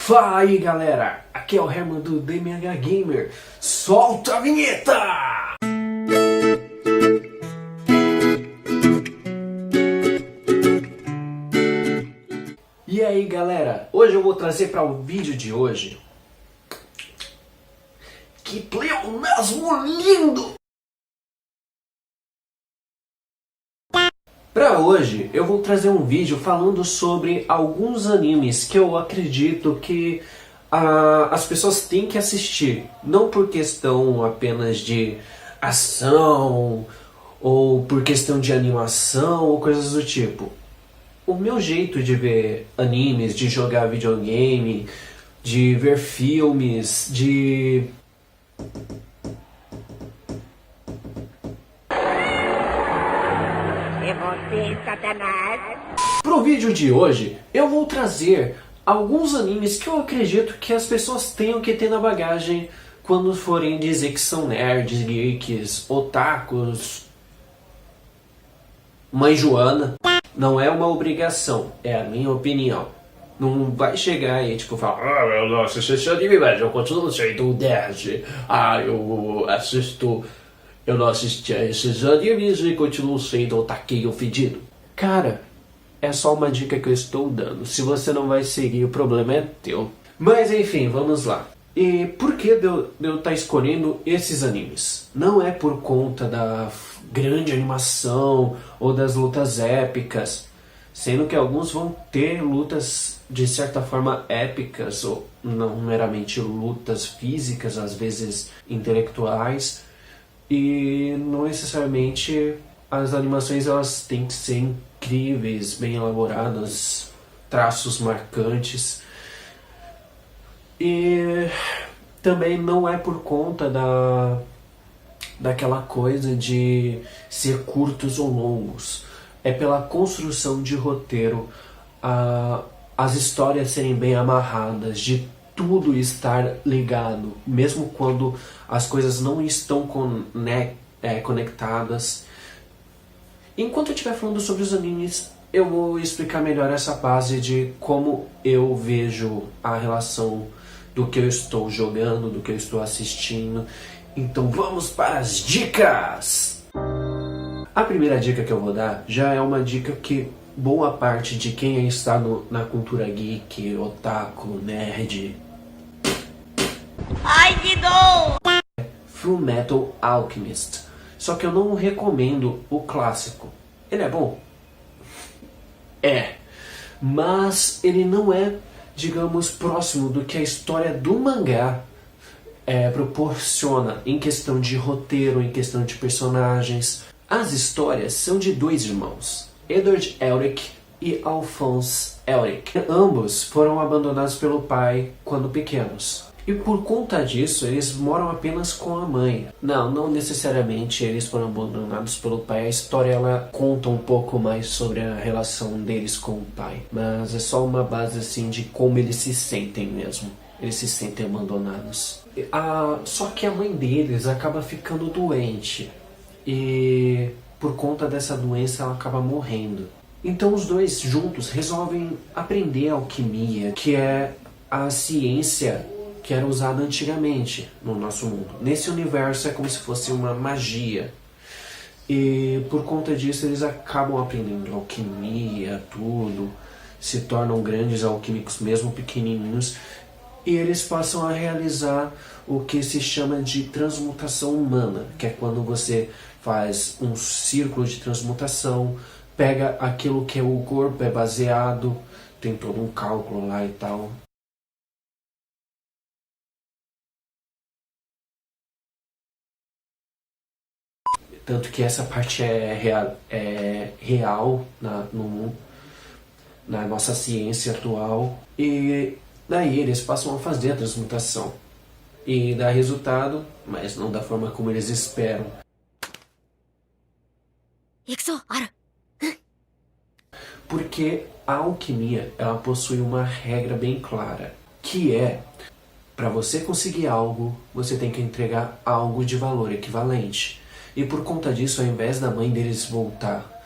Fala aí galera, aqui é o Herman do DMH Gamer, solta a vinheta! E aí galera, hoje eu vou trazer para o vídeo de hoje que pleonasmo lindo! Para hoje eu vou trazer um vídeo falando sobre alguns animes que eu acredito que as pessoas têm que assistir. Não por questão apenas de ação ou por questão de animação ou coisas do tipo. O meu jeito de ver animes, de jogar videogame, de ver filmes, de... Pro vídeo de hoje, eu vou trazer alguns animes que eu acredito que as pessoas tenham que ter na bagagem quando forem dizer que são nerds, geeks, otakus, mãe Joana. Não é uma obrigação, é a minha opinião. Não vai chegar aí tipo falar: ah, eu não assisto esse anime, mas eu continuo sendo nerd. Ah, eu não assisti a esses animes e continuo sendo otaquinho fedido. Cara, é só uma dica que eu estou dando. Se você não vai seguir, o problema é teu. Mas enfim, vamos lá. E por que eu estar escolhendo esses animes? Não é por conta da grande animação ou das lutas épicas. Sendo que alguns vão ter lutas de certa forma épicas, ou não meramente lutas físicas, às vezes intelectuais. E não necessariamente as animações elas têm que ser incríveis, bem elaboradas, traços marcantes. E também não é por conta daquela coisa de ser curtos ou longos. É pela construção de roteiro, as histórias serem bem amarradas, de tudo estar ligado, mesmo quando as coisas não estão conectadas. Enquanto eu estiver falando sobre os animes, eu vou explicar melhor essa base de como eu vejo a relação do que eu estou jogando, do que eu estou assistindo. Então vamos para as dicas! A primeira dica que eu vou dar já é uma dica que boa parte de quem está na cultura geek, otaku, nerd... Ai, que dor! Fullmetal Alchemist. Só que eu não recomendo o clássico. Ele é bom? É. Mas ele não é, digamos, próximo do que a história do mangá proporciona em questão de roteiro, em questão de personagens. As histórias são de dois irmãos, Edward Elric e Alphonse Elric. Ambos foram abandonados pelo pai quando pequenos. E por conta disso, eles moram apenas com a mãe. Não necessariamente eles foram abandonados pelo pai. A história ela conta um pouco mais sobre a relação deles com o pai. Mas é só uma base assim de como eles se sentem mesmo. Eles se sentem abandonados. Só que a mãe deles acaba ficando doente. E por conta dessa doença ela acaba morrendo. Então os dois juntos resolvem aprender alquimia, que é a ciência que era usada antigamente no nosso mundo. Nesse universo é como se fosse uma magia. E por conta disso eles acabam aprendendo alquimia, tudo. Se tornam grandes alquímicos mesmo pequenininhos. E eles passam a realizar o que se chama de transmutação humana. Que é quando você faz um círculo de transmutação. Pega aquilo que o corpo é baseado. Tem todo um cálculo lá e tal. Tanto que essa parte é real na nossa ciência atual. E daí eles passam a fazer a transmutação. E dá resultado, mas não da forma como eles esperam. Porque a alquimia ela possui uma regra bem clara. Que é, para você conseguir algo, você tem que entregar algo de valor equivalente. E por conta disso, ao invés da mãe deles voltar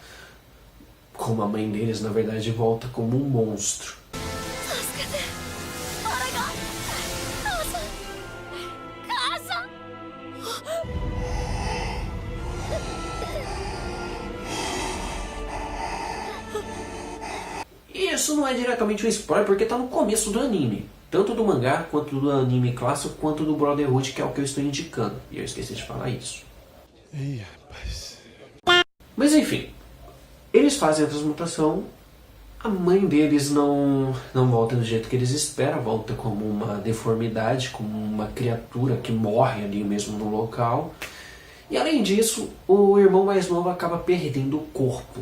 como a mãe deles, na verdade, volta como um monstro. isso não é diretamente um spoiler, porque tá no começo do anime. Tanto do mangá, quanto do anime clássico, quanto do Brotherhood, que é o que eu estou indicando. E eu esqueci de falar isso. Ih, rapaz. Mas enfim, eles fazem a transmutação. A mãe deles não volta do jeito que eles esperam, volta como uma deformidade, como uma criatura que morre ali mesmo no local. E além disso, o irmão mais novo acaba perdendo o corpo.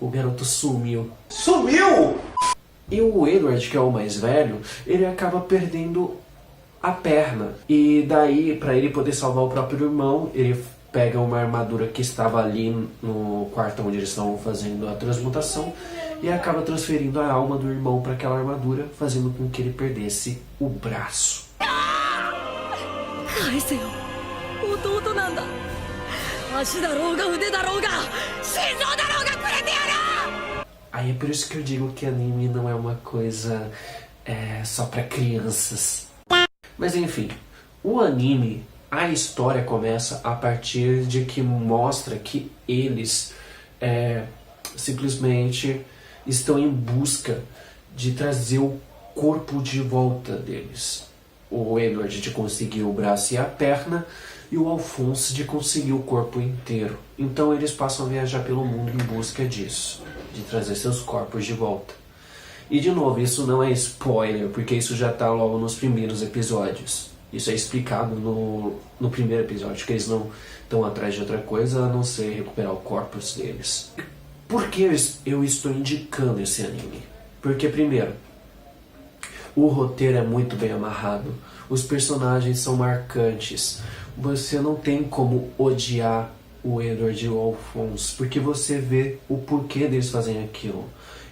O garoto sumiu. Sumiu! E o Edward, que é o mais velho, ele acaba perdendo a perna. E daí, para ele poder salvar o próprio irmão, ele pega uma armadura que estava ali no quarto onde eles estavam fazendo a transmutação e acaba transferindo a alma do irmão para aquela armadura, fazendo com que ele perdesse o braço. Aí é por isso que eu digo que anime não é uma coisa só para crianças. Mas enfim, o anime, a história começa a partir de que mostra que eles simplesmente estão em busca de trazer o corpo de volta deles. O Edward de conseguir o braço e a perna, e o Alphonse de conseguir o corpo inteiro. Então eles passam a viajar pelo mundo em busca disso, de trazer seus corpos de volta. E de novo, isso não é spoiler, porque isso já está logo nos primeiros episódios. Isso é explicado no primeiro episódio, que eles não estão atrás de outra coisa a não ser recuperar o corpus deles. Por que eu estou indicando esse anime? Porque, primeiro, o roteiro é muito bem amarrado, os personagens são marcantes, você não tem como odiar o Edward e o Alphonse, porque você vê o porquê deles fazerem aquilo.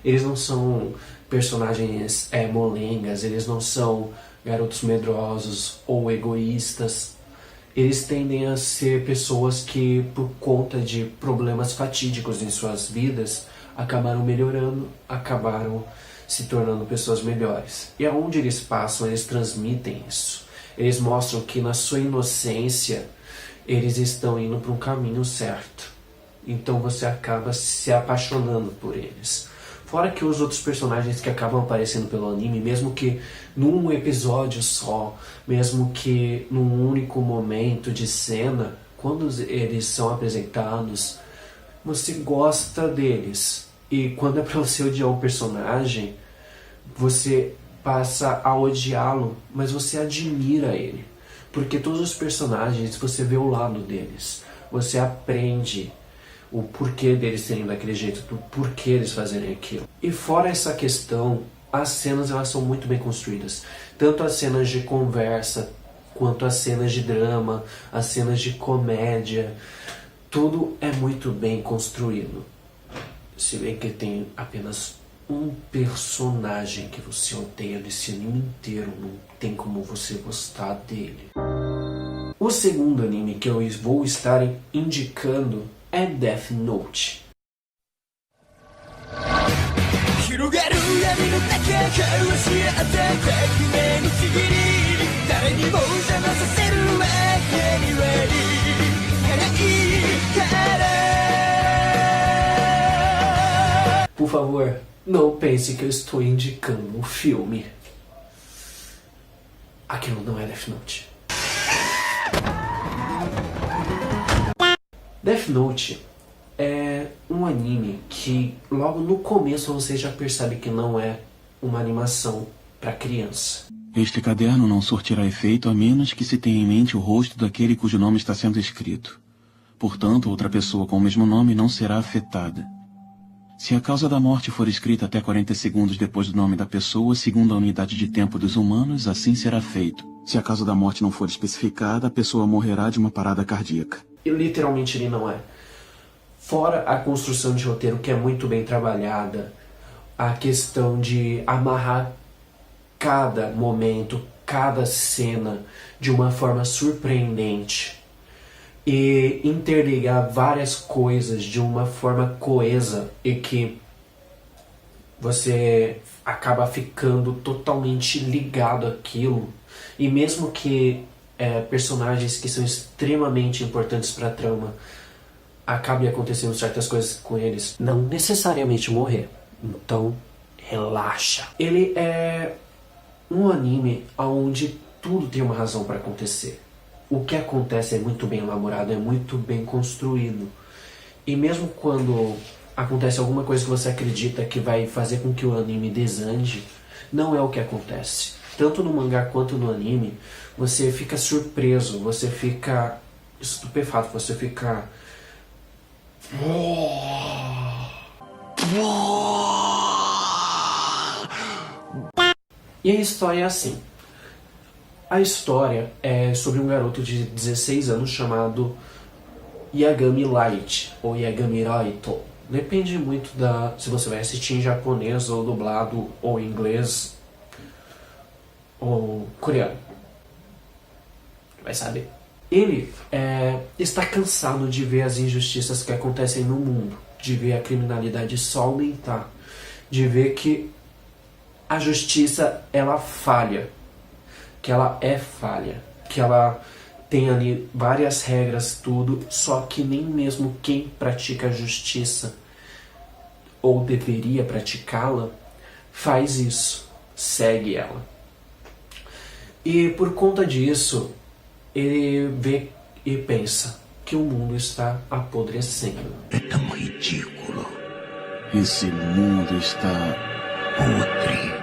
Eles não são personagens molengas, eles não são garotos medrosos ou egoístas. Eles tendem a ser pessoas que, por conta de problemas fatídicos em suas vidas, acabaram melhorando, acabaram se tornando pessoas melhores. E aonde eles passam, eles transmitem isso. Eles mostram que na sua inocência, eles estão indo para um caminho certo. Então você acaba se apaixonando por eles. Fora que os outros personagens que acabam aparecendo pelo anime, mesmo que num episódio só, mesmo que num único momento de cena, quando eles são apresentados, você gosta deles. E quando é pra você odiar um personagem, você passa a odiá-lo, mas você admira ele. Porque todos os personagens, você vê o lado deles. Você aprende o porquê deles serem daquele jeito, o porquê eles fazerem aquilo. E fora essa questão, as cenas elas são muito bem construídas. Tanto as cenas de conversa, quanto as cenas de drama, as cenas de comédia. Tudo é muito bem construído. Se bem que tem apenas um personagem que você odeia nesse anime inteiro, não tem como você gostar dele. O segundo anime que eu vou estar indicando é Death Note. Por favor, não pense que eu estou indicando um filme. Aquilo não é Death Note. Death Note é um anime que logo no começo você já percebe que não é uma animação para criança. Este caderno não surtirá efeito a menos que se tenha em mente o rosto daquele cujo nome está sendo escrito. Portanto, outra pessoa com o mesmo nome não será afetada. Se a causa da morte for escrita até 40 segundos depois do nome da pessoa, segundo a unidade de tempo dos humanos, assim será feito. Se a causa da morte não for especificada, a pessoa morrerá de uma parada cardíaca. E literalmente ele não é. Fora a construção de roteiro que é muito bem trabalhada, a questão de amarrar cada momento, cada cena de uma forma surpreendente e interligar várias coisas de uma forma coesa e que você acaba ficando totalmente ligado àquilo. E mesmo que personagens que são extremamente importantes para a trama acabe acontecendo certas coisas com eles, não necessariamente morrer. Então, relaxa. Ele é um anime onde tudo tem uma razão para acontecer. O que acontece é muito bem elaborado, é muito bem construído. E mesmo quando acontece alguma coisa que você acredita que vai fazer com que o anime desande, não é o que acontece. Tanto no mangá quanto no anime, você fica surpreso, você fica estupefato, você fica... E a história é assim. A história é sobre um garoto de 16 anos chamado Yagami Light, ou Yagami Raito. Depende muito se você vai assistir em japonês, ou dublado, ou em inglês, ou coreano. Vai saber. Ele está cansado de ver as injustiças que acontecem no mundo, de ver a criminalidade só aumentar, de ver que a justiça, ela falha, que ela é falha, que ela tem ali várias regras, tudo, só que nem mesmo quem pratica a justiça, ou deveria praticá-la, faz isso, segue ela. E por conta disso, ele vê e pensa que o mundo está apodrecendo. É tão ridículo. Esse mundo está podre.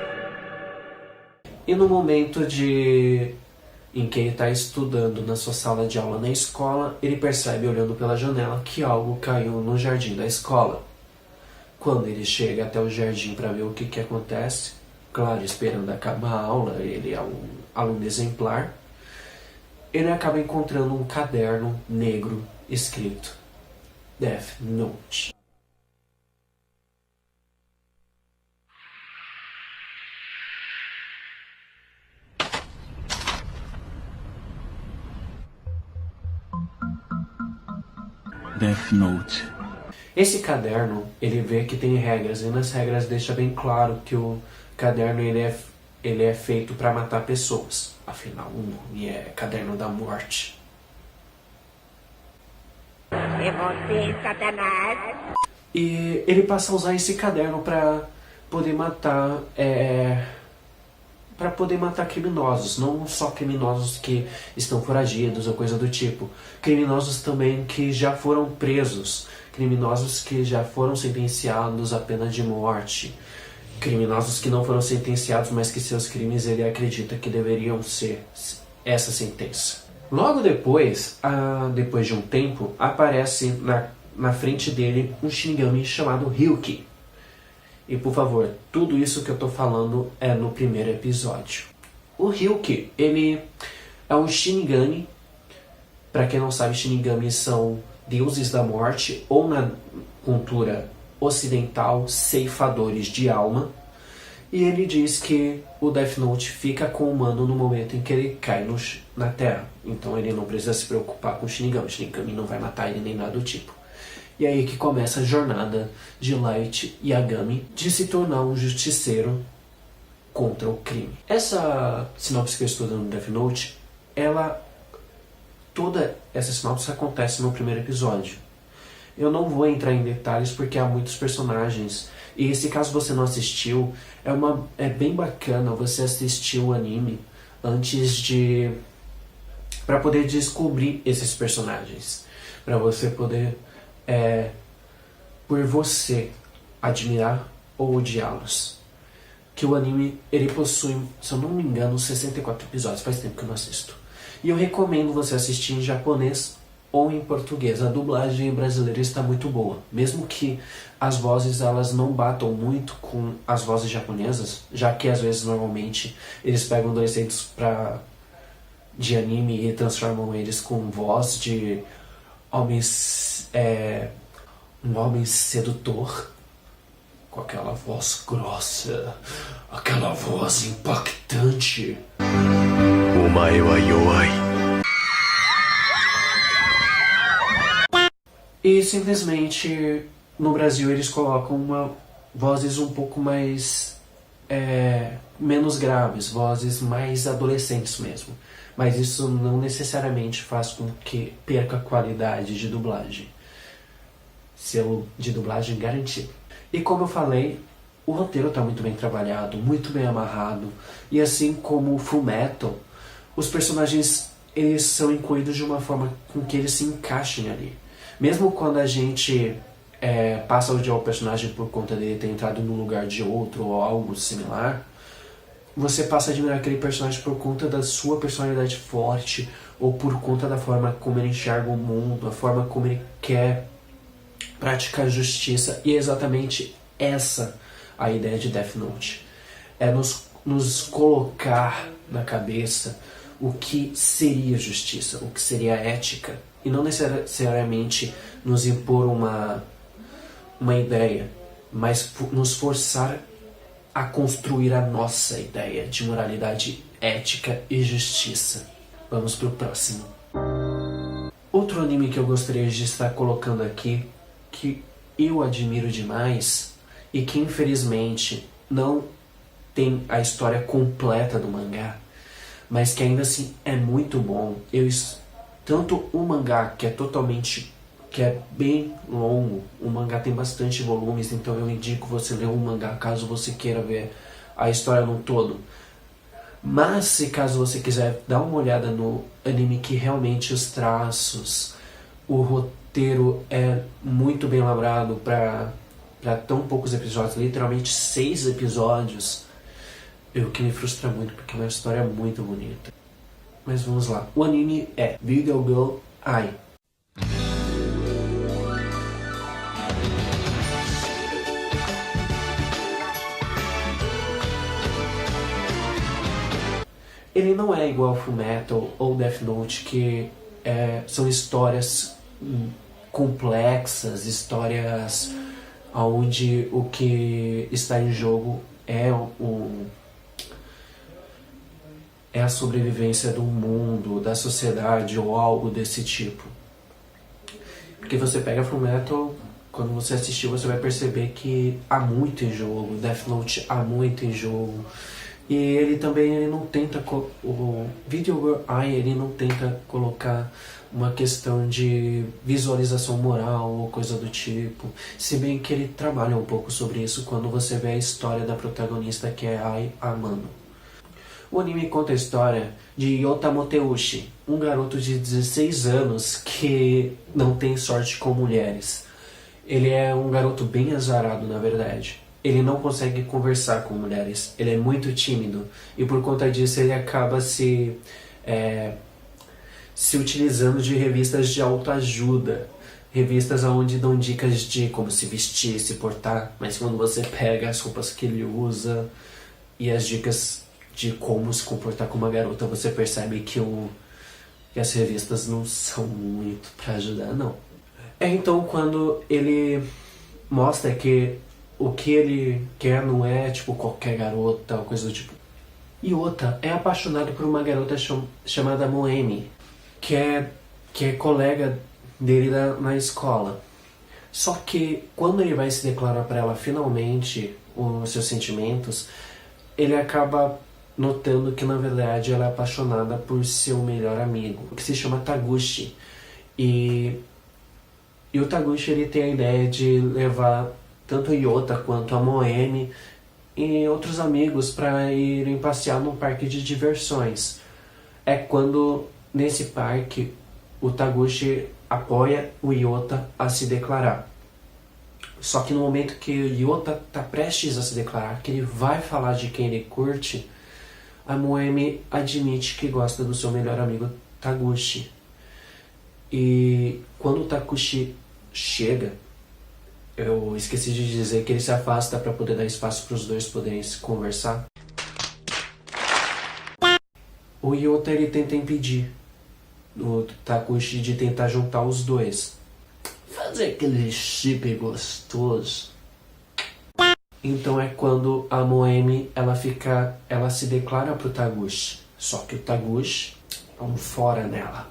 E no momento em que ele está estudando na sua sala de aula na escola, ele percebe, olhando pela janela, que algo caiu no jardim da escola. Quando ele chega até o jardim para ver o que acontece, claro, esperando acabar a aula, ele é um aluno exemplar, ele acaba encontrando um caderno negro escrito Death Note. Death Note. Esse caderno, ele vê que tem regras, e nas regras deixa bem claro que o caderno ele é feito para matar pessoas. Afinal, o nome é Caderno da Morte. É você, Satanás? E ele passa a usar esse caderno para poder matar criminosos, não só criminosos que estão foragidos ou coisa do tipo, criminosos também que já foram presos, criminosos que já foram sentenciados à pena de morte, criminosos que não foram sentenciados, mas que seus crimes ele acredita que deveriam ser essa sentença. Logo depois de um tempo, aparece na frente dele um Shinigami chamado Ryuki. E por favor, tudo isso que eu tô falando é no primeiro episódio. O Ryuki, ele é um Shinigami. Pra quem não sabe, Shinigami são deuses da morte, ou na cultura ocidental, ceifadores de alma. E ele diz que o Death Note fica com o humano no momento em que ele cai na Terra. Então ele não precisa se preocupar com o Shinigami. O Shinigami não vai matar ele nem nada do tipo. E aí que começa a jornada de Light Yagami de se tornar um justiceiro contra o crime. Essa sinopse que eu estou dando no Death Note, toda essa sinopse acontece no primeiro episódio. Eu não vou entrar em detalhes porque há muitos personagens. E se caso você não assistiu, é bem bacana você assistir o anime para poder descobrir esses personagens. Para você poder... por você admirar ou odiá-los. Que o anime, ele possui, se eu não me engano, 64 episódios, faz tempo que eu não assisto. E eu recomendo você assistir em japonês ou em português. A dublagem brasileira está muito boa. Mesmo que as vozes elas não batam muito com as vozes japonesas, já que às vezes normalmente eles pegam adolescentes de anime e transformam eles com voz de homens... um homem sedutor, com aquela voz grossa, aquela voz impactante. Omae wa youai. E simplesmente no Brasil eles colocam vozes um pouco mais menos graves, vozes mais adolescentes mesmo. Mas isso não necessariamente faz com que perca a qualidade de dublagem. selo de dublagem garantido. E como eu falei, o roteiro está muito bem trabalhado, muito bem amarrado, e assim como o Fullmetal, os personagens eles são incluídos de uma forma com que eles se encaixem ali. Mesmo quando a gente passa a odiar o personagem por conta dele ter entrado no lugar de outro ou algo similar, você passa a admirar aquele personagem por conta da sua personalidade forte ou por conta da forma como ele enxerga o mundo, a forma como ele quer praticar justiça. E é exatamente essa a ideia de Death Note. É nos colocar na cabeça o que seria justiça, o que seria ética, e não necessariamente nos impor uma ideia, mas nos forçar a construir a nossa ideia de moralidade, ética e justiça. Vamos pro próximo. Outro anime que eu gostaria de estar colocando aqui, que eu admiro demais e que infelizmente não tem a história completa do mangá, mas que ainda assim é muito bom. Tanto o mangá, que é bem longo, o mangá tem bastante volumes, então eu indico você ler o mangá caso você queira ver a história no todo. Mas se caso você quiser dar uma olhada no anime, que realmente os traços, o roteiro é muito bem elaborado para tão poucos episódios, literalmente 6 episódios, o que me frustra muito, porque é uma história muito bonita. Mas vamos lá. O anime é Video Girl Ai. Ele não é igual ao Fullmetal ou Death Note, que são histórias complexas, histórias onde o que está em jogo é a sobrevivência do mundo, da sociedade ou algo desse tipo. Porque você pega Fullmetal, quando você assistir você vai perceber que há muito em jogo, Death Note há muito em jogo. E ele também não tenta, o Video Girl Ai, ele não tenta colocar uma questão de visualização moral ou coisa do tipo, se bem que ele trabalha um pouco sobre isso quando você vê a história da protagonista, que é Ai Amano. O anime conta a história de Yota Moteushi, um garoto de 16 anos que não tem sorte com mulheres. Ele é um garoto bem azarado, na verdade. Ele não consegue conversar com mulheres, ele é muito tímido, e por conta disso ele acaba se utilizando de revistas de autoajuda, revistas onde dão dicas de como se vestir, se portar, mas quando você pega as roupas que ele usa e as dicas de como se comportar com uma garota, você percebe que as revistas não são muito pra ajudar, não. Então quando ele mostra que o que ele quer não é tipo qualquer garota ou coisa do tipo. Yota é apaixonado por uma garota chamada Moemi, que é colega dele na escola. Só que quando ele vai se declarar para ela finalmente os seus sentimentos, ele acaba notando que na verdade ela é apaixonada por seu melhor amigo, que se chama Taguchi. E o Taguchi ele tem a ideia de levar tanto a Yota quanto a Moemi e outros amigos para irem passear num parque de diversões. É quando, nesse parque, o Taguchi apoia o Yota a se declarar. Só que no momento que o Yota está prestes a se declarar, que ele vai falar de quem ele curte, a Moemi admite que gosta do seu melhor amigo Taguchi. E quando o Taguchi chega, eu esqueci de dizer que ele se afasta para poder dar espaço para os dois poderem se conversar. O Yota ele tenta impedir o Taguchi de tentar juntar os dois, fazer aquele chip gostoso. Então é quando a Moemi ela se declara pro Taguchi. Só que o Taguchi é um fora nela.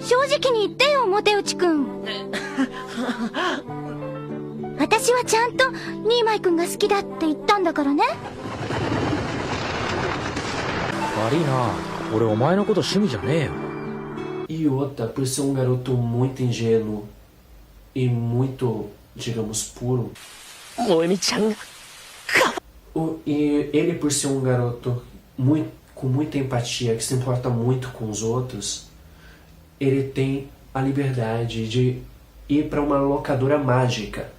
正直に言ってよ、モテウチ君。私はちゃんとニーマイ君が好きだって言ったんだからね。悪いな、俺お前のこと趣味じゃねえよ。 Yota, por ser um garoto muito ingênuo e muito digamos, puro. 萌実ちゃんが E ele, por ser um garoto com muita empatia, que se importa muito com os outros, ele tem a liberdade de ir para uma locadora mágica.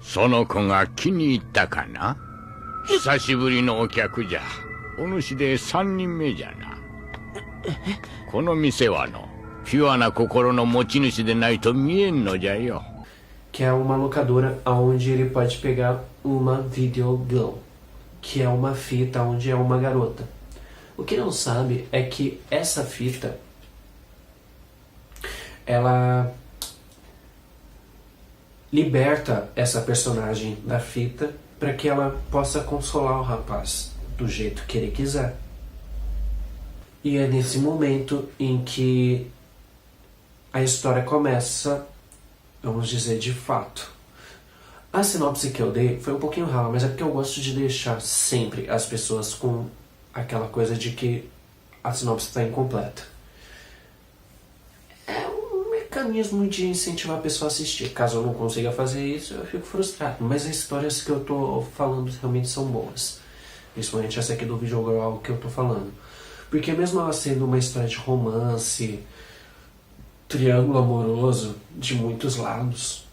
その子が気に入ったかな。久しぶりのお客じゃ。お主で3人目じゃな。この店はのピュアな心の持ち主でないと見えんのじゃよ。 Que é uma locadora onde ele pode pegar uma videogame, que é uma fita onde é uma garota. O que não sabe é que essa fita, ela liberta essa personagem da fita para que ela possa consolar o rapaz do jeito que ele quiser. E é nesse momento em que a história começa, vamos dizer, de fato. A sinopse que eu dei foi um pouquinho rala, mas é porque eu gosto de deixar sempre as pessoas com aquela coisa de que a sinopse está incompleta. É um mecanismo de incentivar a pessoa a assistir. Caso eu não consiga fazer isso, eu fico frustrado. Mas as histórias que eu tô falando realmente são boas. Principalmente essa aqui do videogame que eu tô falando. Porque mesmo ela sendo uma história de romance, triângulo amoroso de muitos lados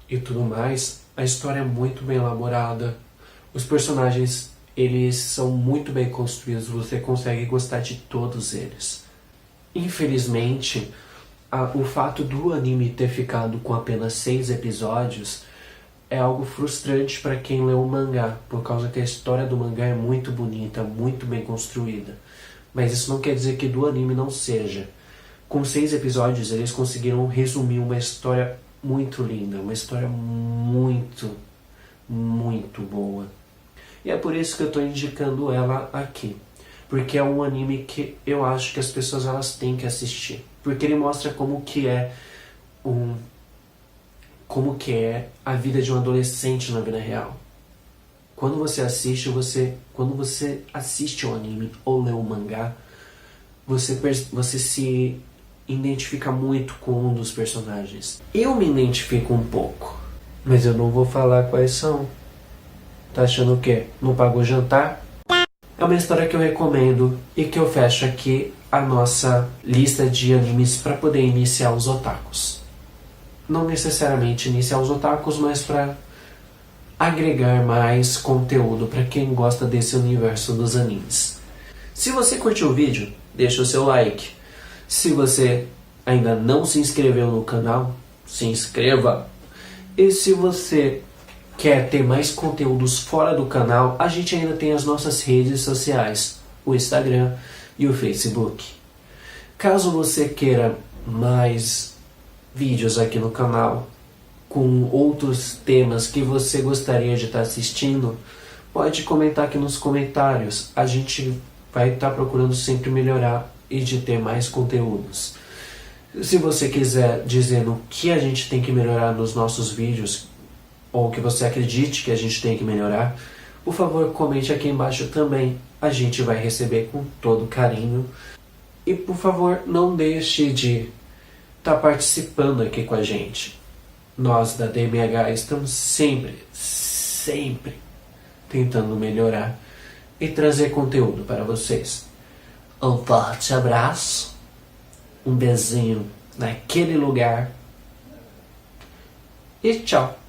e tudo mais, a história é muito bem elaborada. Os personagens, eles são muito bem construídos, você consegue gostar de todos eles. Infelizmente, o fato do anime ter ficado com apenas 6 episódios é algo frustrante para quem lê o mangá, por causa que a história do mangá é muito bonita, muito bem construída. Mas isso não quer dizer que do anime não seja. Com 6 episódios, eles conseguiram resumir uma história muito linda, uma história muito, muito boa. E é por isso que eu estou indicando ela aqui. Porque é um anime que eu acho que as pessoas elas têm que assistir. Porque ele mostra como que é a vida de um adolescente na vida real. Quando você assiste um anime ou lê um mangá, você se identifica muito com um dos personagens. Eu me identifico um pouco, mas eu não vou falar quais são. Tá achando o quê? Não pagou jantar? É uma história que eu recomendo e que eu fecho aqui a nossa lista de animes para poder iniciar os otakus. Não necessariamente iniciar os otakus, mas para agregar mais conteúdo para quem gosta desse universo dos animes. Se você curtiu o vídeo, deixa o seu like. Se você ainda não se inscreveu no canal, se inscreva. E se você quer ter mais conteúdos fora do canal, a gente ainda tem as nossas redes sociais, o Instagram e o Facebook. Caso você queira mais vídeos aqui no canal, com outros temas que você gostaria de estar assistindo, pode comentar aqui nos comentários. A gente vai estar procurando sempre melhorar e de ter mais conteúdos. Se você quiser dizer no que a gente tem que melhorar nos nossos vídeos, ou que você acredite que a gente tem que melhorar, por favor, comente aqui embaixo também. A gente vai receber com todo carinho. E por favor, não deixe de estar participando aqui com a gente. Nós da DMH estamos sempre tentando melhorar e trazer conteúdo para vocês. Um forte abraço, um beijinho naquele lugar e tchau!